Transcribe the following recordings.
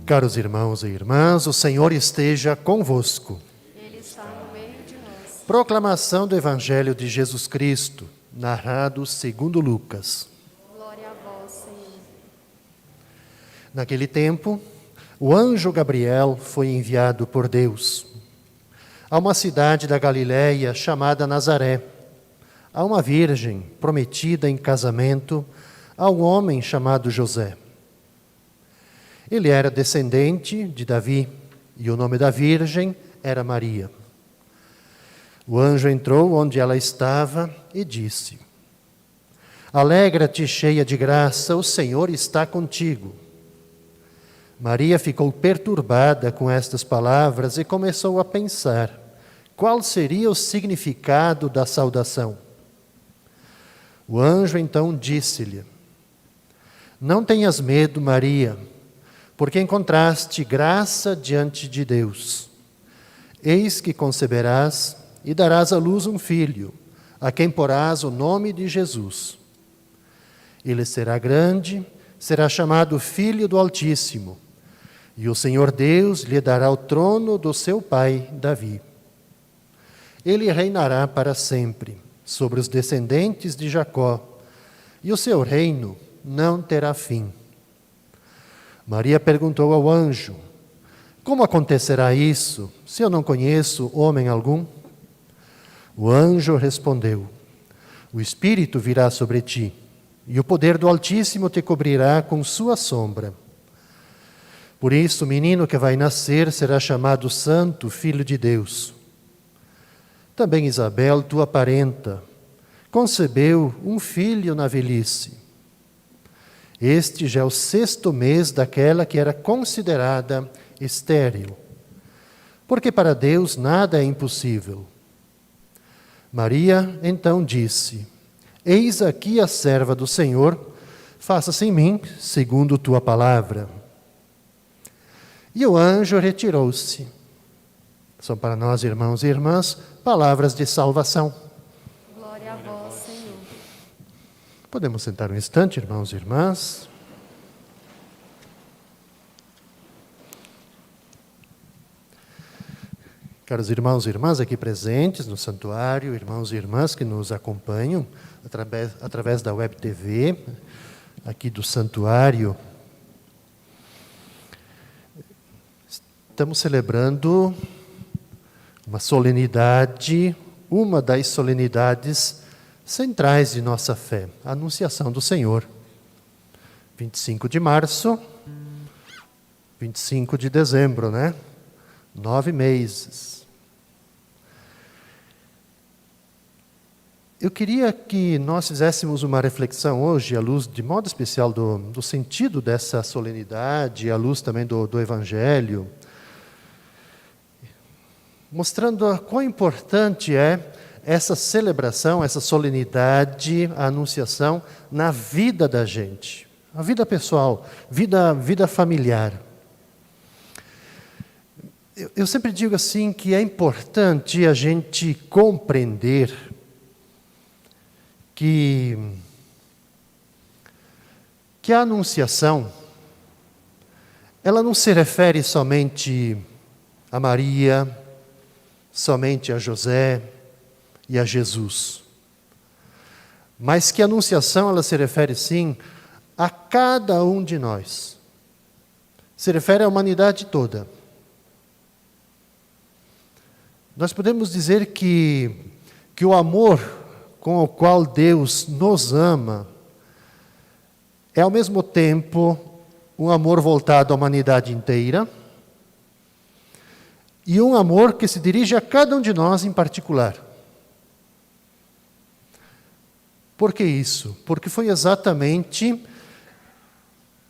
Caros irmãos e irmãs, o Senhor esteja convosco. Ele está no meio de nós. Proclamação do Evangelho de Jesus Cristo, narrado segundo Lucas. Glória a vós, Senhor. Naquele tempo, o anjo Gabriel foi enviado por Deus a uma cidade da Galiléia chamada Nazaré, a uma virgem prometida em casamento a um homem chamado José. Ele era descendente de Davi, e o nome da virgem era Maria. O anjo entrou onde ela estava e disse: Alegra-te, cheia de graça, o Senhor está contigo. Maria ficou perturbada com estas palavras e começou a pensar qual seria o significado da saudação. O anjo então disse-lhe: Não tenhas medo, Maria, porque encontraste graça diante de Deus. Eis que conceberás e darás à luz um filho, a quem porás o nome de Jesus. Ele será grande, será chamado Filho do Altíssimo, e o Senhor Deus lhe dará o trono do seu pai Davi. Ele reinará para sempre sobre os descendentes de Jacó, e o seu reino não terá fim. Maria perguntou ao anjo: Como acontecerá isso, se eu não conheço homem algum? O anjo respondeu: O Espírito virá sobre ti, e o poder do Altíssimo te cobrirá com sua sombra. Por isso, o menino que vai nascer será chamado Santo, Filho de Deus. Também Isabel, tua parenta, concebeu um filho na velhice. Este já é o 6º mês daquela que era considerada estéril, porque para Deus nada é impossível. Maria então disse: Eis aqui a serva do Senhor, faça-se em mim segundo tua palavra. E o anjo retirou-se. São para nós, irmãos e irmãs, palavras de salvação. Glória a vós, Senhor. Podemos sentar um instante, irmãos e irmãs. Caros irmãos e irmãs aqui presentes no santuário, irmãos e irmãs que nos acompanham através da Web TV, aqui do santuário, estamos celebrando uma solenidade, uma das solenidades centrais de nossa fé, a Anunciação do Senhor. 25 de março, 25 de dezembro, né? 9 meses. Eu queria que nós fizéssemos uma reflexão hoje, à luz, de modo especial, do sentido dessa solenidade, à luz também do Evangelho, mostrando quão importante é essa celebração, essa solenidade, a anunciação na vida da gente, a vida pessoal, vida familiar. Eu sempre digo assim que é importante a gente compreender que a anunciação, ela não se refere somente a Maria, somente a José e a Jesus. Mas que a anunciação, ela se refere sim a cada um de nós. Se refere à humanidade toda. Nós podemos dizer que o amor com o qual Deus nos ama é ao mesmo tempo um amor voltado à humanidade inteira e um amor que se dirige a cada um de nós em particular. Por que isso? Porque foi exatamente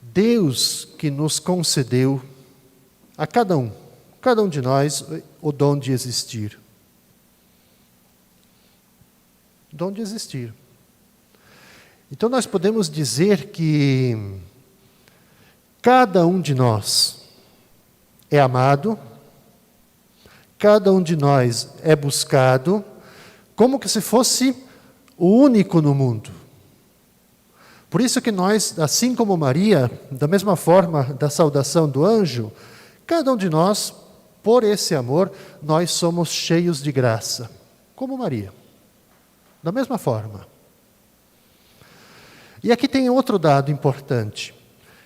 Deus que nos concedeu a cada um de nós, o dom de existir. Dom de existir. Então nós podemos dizer que cada um de nós é amado, cada um de nós é buscado, como que se fosse o único no mundo. Por isso que nós, assim como Maria, da mesma forma da saudação do anjo, cada um de nós, por esse amor, nós somos cheios de graça, como Maria, da mesma forma. E aqui tem outro dado importante.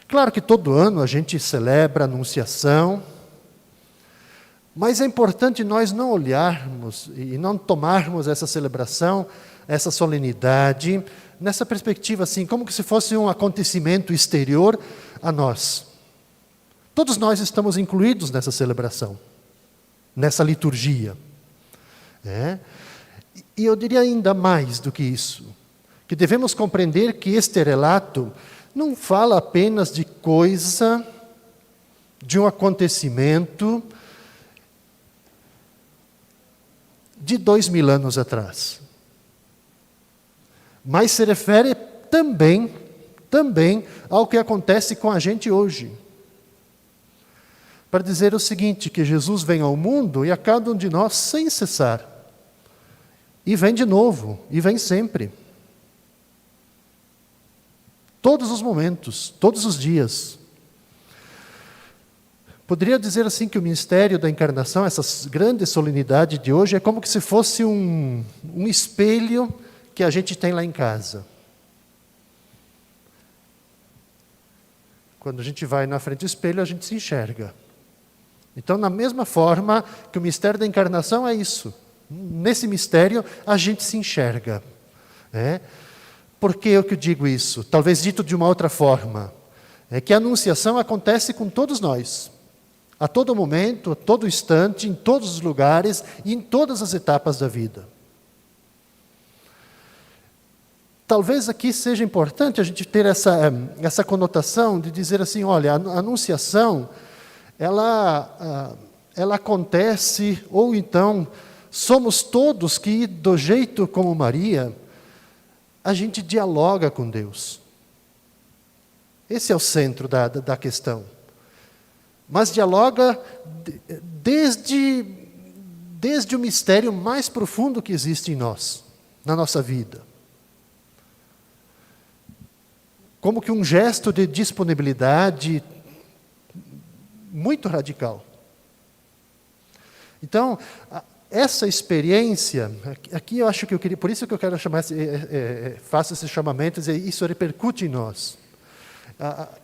Claro que todo ano a gente celebra a Anunciação, mas é importante nós não olharmos e não tomarmos essa celebração, essa solenidade, nessa perspectiva assim, como se fosse um acontecimento exterior a nós. Todos nós estamos incluídos nessa celebração, nessa liturgia. E eu diria ainda mais do que isso, que devemos compreender que este relato não fala apenas de coisa, de um acontecimento de 2000 anos atrás. Mas se refere também ao que acontece com a gente hoje. Para dizer o seguinte, que Jesus vem ao mundo e a cada um de nós sem cessar. E vem de novo, e vem sempre. Todos os momentos, todos os dias. Poderia dizer assim que o mistério da encarnação, essa grande solenidade de hoje, é como que se fosse um espelho que a gente tem lá em casa. Quando a gente vai na frente do espelho, a gente se enxerga. Então, na mesma forma que o mistério da encarnação é isso. Nesse mistério, a gente se enxerga. Por que eu digo isso? Talvez dito de uma outra forma. É que a anunciação acontece com todos nós. A todo momento, a todo instante, em todos os lugares e em todas as etapas da vida. Talvez aqui seja importante a gente ter essa conotação de dizer assim, olha, a anunciação, ela acontece, ou então, somos todos que, do jeito como Maria, a gente dialoga com Deus. Esse é o centro da questão. Mas dialoga desde o mistério mais profundo que existe em nós, na nossa vida. Como que um gesto de disponibilidade muito radical. Então, essa experiência, aqui eu acho que eu queria, por isso que eu quero chamar, faço esse chamamento, dizer, isso repercute em nós.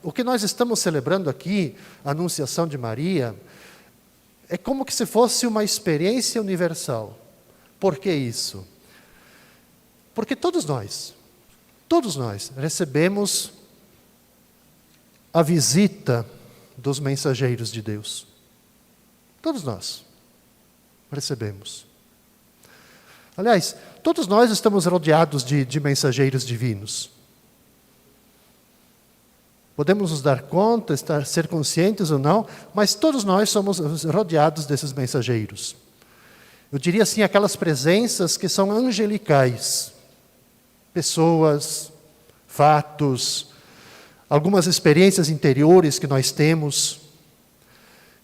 O que nós estamos celebrando aqui, a Anunciação de Maria, é como que se fosse uma experiência universal. Por que isso? Porque todos nós recebemos a visita dos mensageiros de Deus. Todos nós recebemos. Aliás, todos nós estamos rodeados de mensageiros divinos. Podemos nos dar conta, ser conscientes ou não, mas todos nós somos rodeados desses mensageiros. Eu diria assim, aquelas presenças que são angelicais. Pessoas, fatos, algumas experiências interiores que nós temos,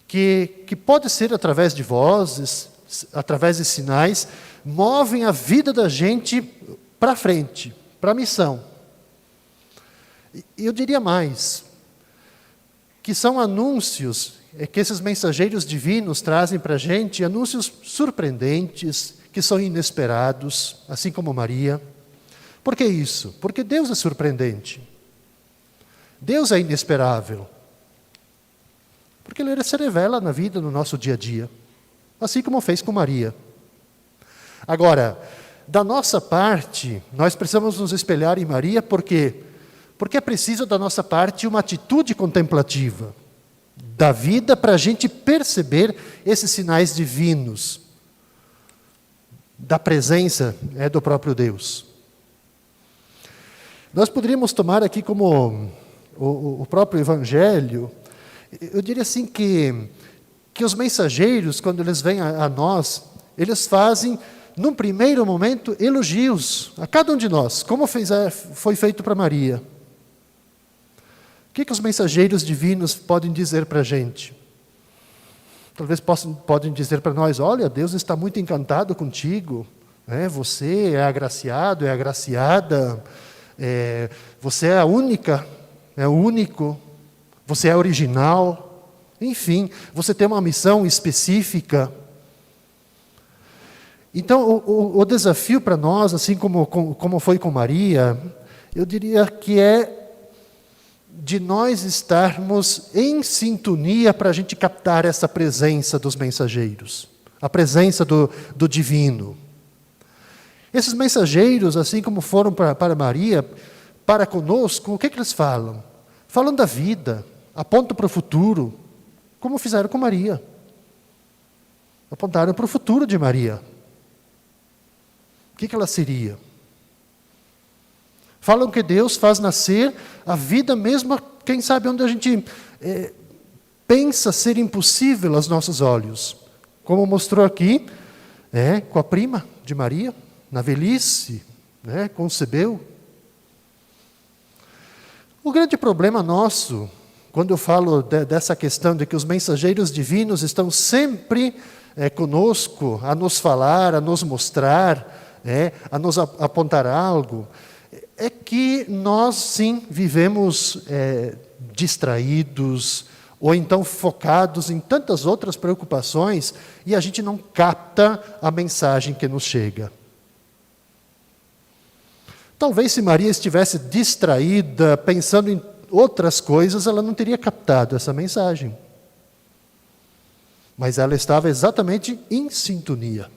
que pode ser através de vozes, através de sinais, movem a vida da gente para frente, para a missão. E eu diria mais, que são anúncios que esses mensageiros divinos trazem para a gente, anúncios surpreendentes, que são inesperados, assim como Maria. Por que isso? Porque Deus é surpreendente. Deus é inesperável. Porque Ele se revela na vida, no nosso dia a dia. Assim como fez com Maria. Agora, da nossa parte, nós precisamos nos espelhar em Maria, por quê? Porque é preciso da nossa parte uma atitude contemplativa da vida para a gente perceber esses sinais divinos da presença do próprio Deus. Nós poderíamos tomar aqui como o próprio Evangelho, eu diria assim que os mensageiros, quando eles vêm a nós, eles fazem, num primeiro momento, elogios a cada um de nós, como foi feito para Maria. O que os mensageiros divinos podem dizer para a gente? Talvez podem dizer para nós, olha, Deus está muito encantado contigo, você é agraciado, é agraciada, você é a única, é o único, você é original. Enfim, você tem uma missão específica. Então, o desafio para nós, assim como foi com Maria, eu diria que é de nós estarmos em sintonia para a gente captar essa presença dos mensageiros, a presença do divino. Esses mensageiros, assim como foram para Maria, para conosco, o que eles falam? Falam da vida, apontam para o futuro, como fizeram com Maria. Apontaram para o futuro de Maria. O que ela seria? Falam que Deus faz nascer a vida mesmo, quem sabe onde a gente pensa ser impossível aos nossos olhos. Como mostrou aqui, com a prima de Maria, na velhice, concebeu. O grande problema nosso, quando eu falo dessa questão de que os mensageiros divinos estão sempre conosco, a nos falar, a nos mostrar, a nos apontar algo, é que nós, sim, vivemos distraídos, ou então focados em tantas outras preocupações, e a gente não capta a mensagem que nos chega. Talvez se Maria estivesse distraída, pensando em outras coisas, ela não teria captado essa mensagem. Mas ela estava exatamente em sintonia.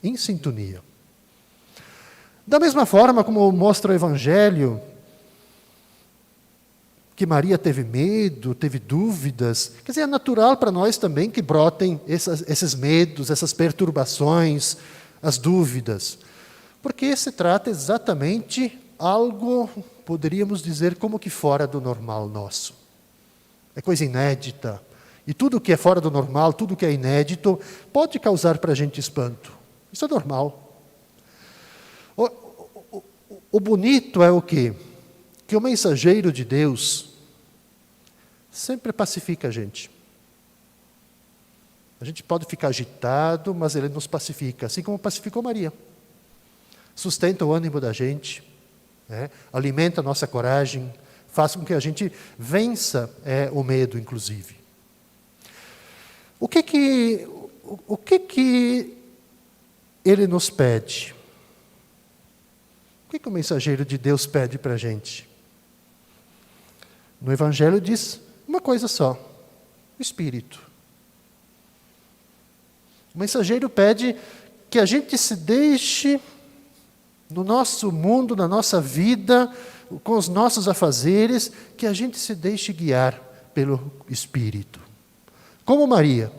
Em sintonia. Da mesma forma como mostra o Evangelho, que Maria teve medo, teve dúvidas, quer dizer, é natural para nós também que brotem esses medos, essas perturbações, as dúvidas. Porque se trata exatamente algo, poderíamos dizer, como que fora do normal nosso. É coisa inédita. E tudo que é fora do normal, tudo que é inédito, pode causar para a gente espanto. Isso é normal. O bonito é o quê? Que o mensageiro de Deus sempre pacifica a gente. A gente pode ficar agitado, mas ele nos pacifica, assim como pacificou Maria. Sustenta o ânimo da gente, alimenta a nossa coragem, faz com que a gente vença o medo, inclusive. O que ele nos pede? O que o mensageiro de Deus pede para a gente? No Evangelho diz uma coisa só: o Espírito. O mensageiro pede que a gente se deixe, no nosso mundo, na nossa vida, com os nossos afazeres, que a gente se deixe guiar pelo Espírito. Como Maria,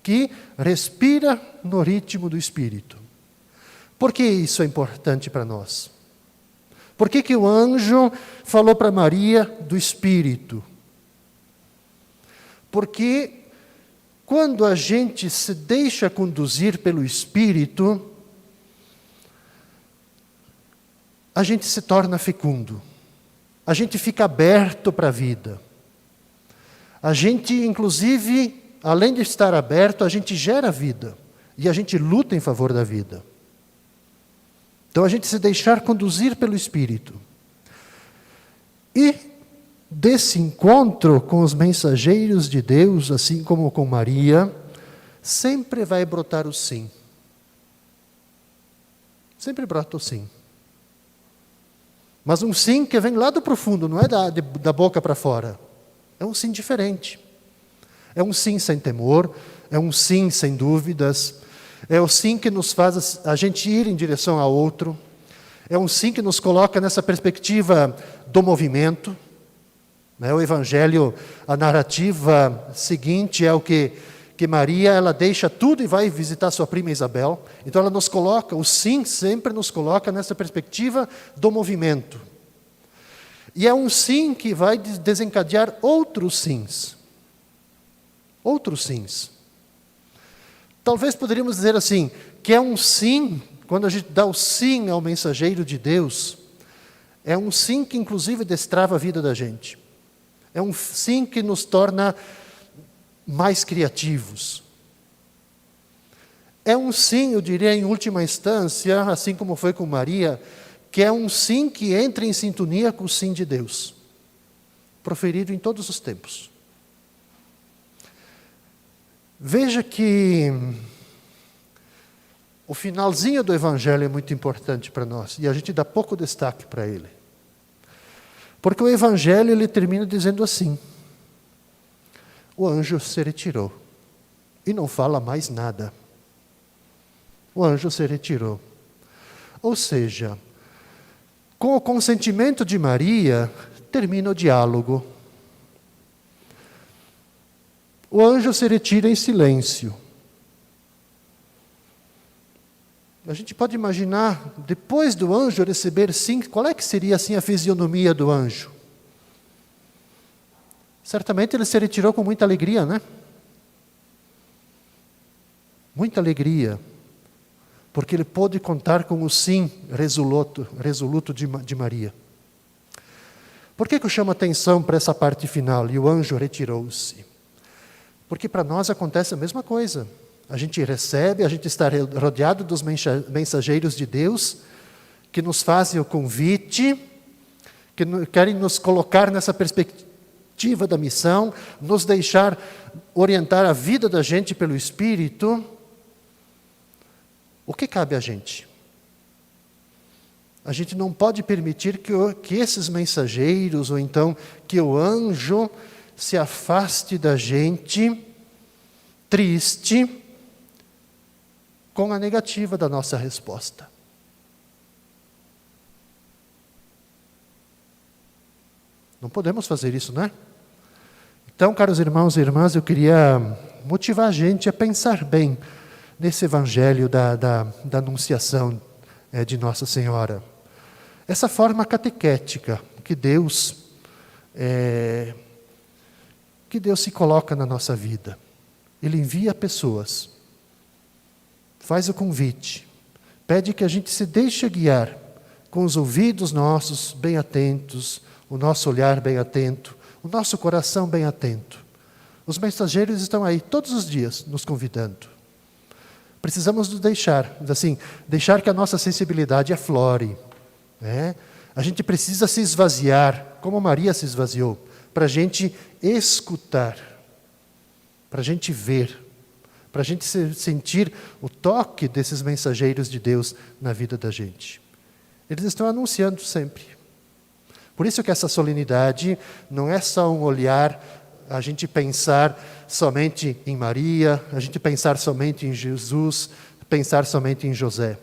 que respira no ritmo do Espírito. Por que isso é importante para nós? Por que o anjo falou para Maria do Espírito? Porque quando a gente se deixa conduzir pelo Espírito, a gente se torna fecundo. A gente fica aberto para a vida. A gente, inclusive, além de estar aberto, a gente gera vida. E a gente luta em favor da vida. Então, a gente se deixar conduzir pelo Espírito. E desse encontro com os mensageiros de Deus, assim como com Maria, sempre vai brotar o sim. Sempre brota o sim. Mas um sim que vem lá do profundo, não é da boca para fora. É um sim diferente. É um sim sem temor, é um sim sem dúvidas. É o sim que nos faz a gente ir em direção a outro. É um sim que nos coloca nessa perspectiva do movimento. O Evangelho, a narrativa seguinte é o que Maria, ela deixa tudo e vai visitar sua prima Isabel. Então ela nos coloca, o sim sempre nos coloca nessa perspectiva do movimento. E é um sim que vai desencadear outros sims. Outros sims. Talvez poderíamos dizer assim, que é um sim, quando a gente dá o sim ao mensageiro de Deus, é um sim que inclusive destrava a vida da gente. É um sim que nos torna mais criativos. É um sim, eu diria em última instância, assim como foi com Maria, que é um sim que entra em sintonia com o sim de Deus, proferido em todos os tempos. Veja que o finalzinho do Evangelho é muito importante para nós, e a gente dá pouco destaque para ele. Porque o Evangelho ele termina dizendo assim: o anjo se retirou, e não fala mais nada. O anjo se retirou. Ou seja, com o consentimento de Maria, termina o diálogo. O anjo se retira em silêncio. A gente pode imaginar, depois do anjo receber sim, qual é que seria assim a fisionomia do anjo? Certamente ele se retirou com muita alegria, né? Muita alegria, porque ele pôde contar com o sim resoluto de Maria. Por que eu chamo a atenção para essa parte final? E o anjo retirou-se. Porque para nós acontece a mesma coisa. A gente recebe, a gente está rodeado dos mensageiros de Deus, que nos fazem o convite, que querem nos colocar nessa perspectiva da missão, nos deixar orientar a vida da gente pelo Espírito. O que cabe a gente? A gente não pode permitir que esses mensageiros, ou então que o anjo se afaste da gente, triste, com a negativa da nossa resposta. Não podemos fazer isso, né? Então, caros irmãos e irmãs, eu queria motivar a gente a pensar bem nesse evangelho da anunciação de Nossa Senhora. Essa forma catequética que Deus se coloca na nossa vida. Ele envia pessoas, faz o convite, pede que a gente se deixe guiar com os ouvidos nossos bem atentos, o nosso olhar bem atento, o nosso coração bem atento. Os mensageiros estão aí todos os dias nos convidando. Precisamos nos deixar que a nossa sensibilidade aflore. A gente precisa se esvaziar, como Maria se esvaziou, para a gente escutar, para a gente ver, para a gente sentir o toque desses mensageiros de Deus na vida da gente. Eles estão anunciando sempre. Por isso que essa solenidade não é só um olhar, a gente pensar somente em Maria, a gente pensar somente em Jesus, pensar somente em José.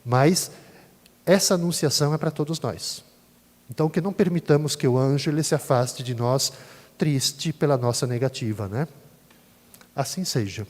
Mas essa anunciação é para todos nós. Então, que não permitamos que o anjo ele se afaste de nós, triste pela nossa negativa, né? Assim seja.